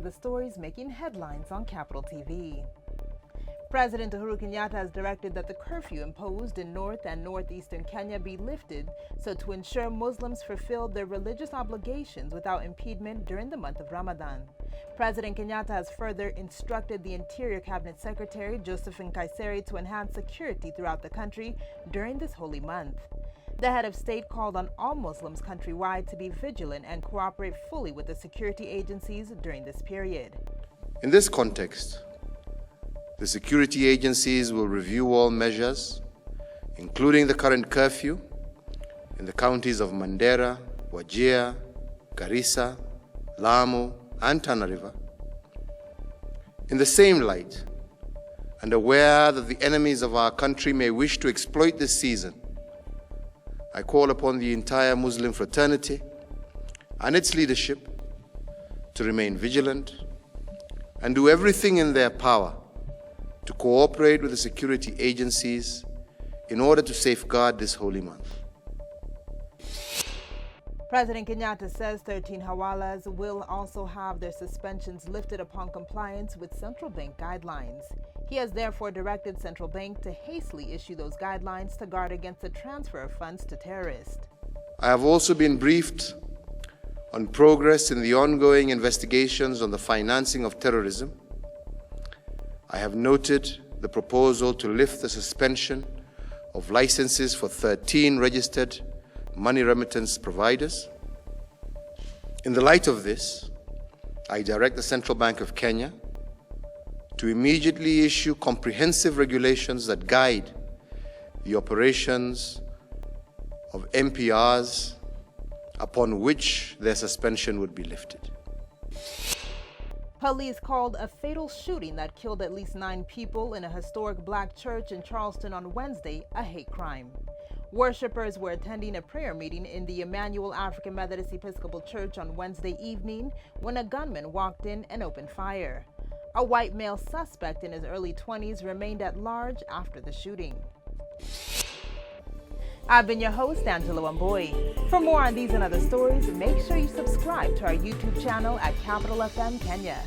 the stories making headlines on Capital TV. President Uhuru Kenyatta has directed that the curfew imposed in north and northeastern Kenya be lifted so to ensure Muslims fulfill their religious obligations without impediment during the month of Ramadan. President Kenyatta has further instructed the Interior Cabinet Secretary Joseph Nkaiseri to enhance security throughout the country during this holy month. The head of state called on all Muslims countrywide to be vigilant and cooperate fully with the security agencies during this period. In this context, the security agencies will review all measures, including the current curfew, in the counties of Mandera, Wajir, Garissa, Lamu, and Tana River. In the same light, and aware that the enemies of our country may wish to exploit this season, I call upon the entire Muslim fraternity and its leadership to remain vigilant and do everything in their power to cooperate with the security agencies in order to safeguard this holy month. President Kenyatta says 13 hawalas will also have their suspensions lifted upon compliance with central bank guidelines. He has therefore directed central bank to hastily issue those guidelines to guard against the transfer of funds to terrorists. I have also been briefed on progress in the ongoing investigations on the financing of terrorism. I have noted the proposal to lift the suspension of licenses for 13 registered money remittance providers. In the light of this, I direct the Central Bank of Kenya to immediately issue comprehensive regulations that guide the operations of MPRs upon which their suspension would be lifted. Police called a fatal shooting that killed at least 9 people in a historic black church in Charleston on Wednesday a hate crime. Worshippers were attending a prayer meeting in the Emmanuel African Methodist Episcopal Church on Wednesday evening when a gunman walked in and opened fire. A white male suspect in his early 20s remained at large after the shooting. I've been your host, Angela Wamboi. For more on these and other stories, make sure you subscribe to our YouTube channel at Capital FM Kenya.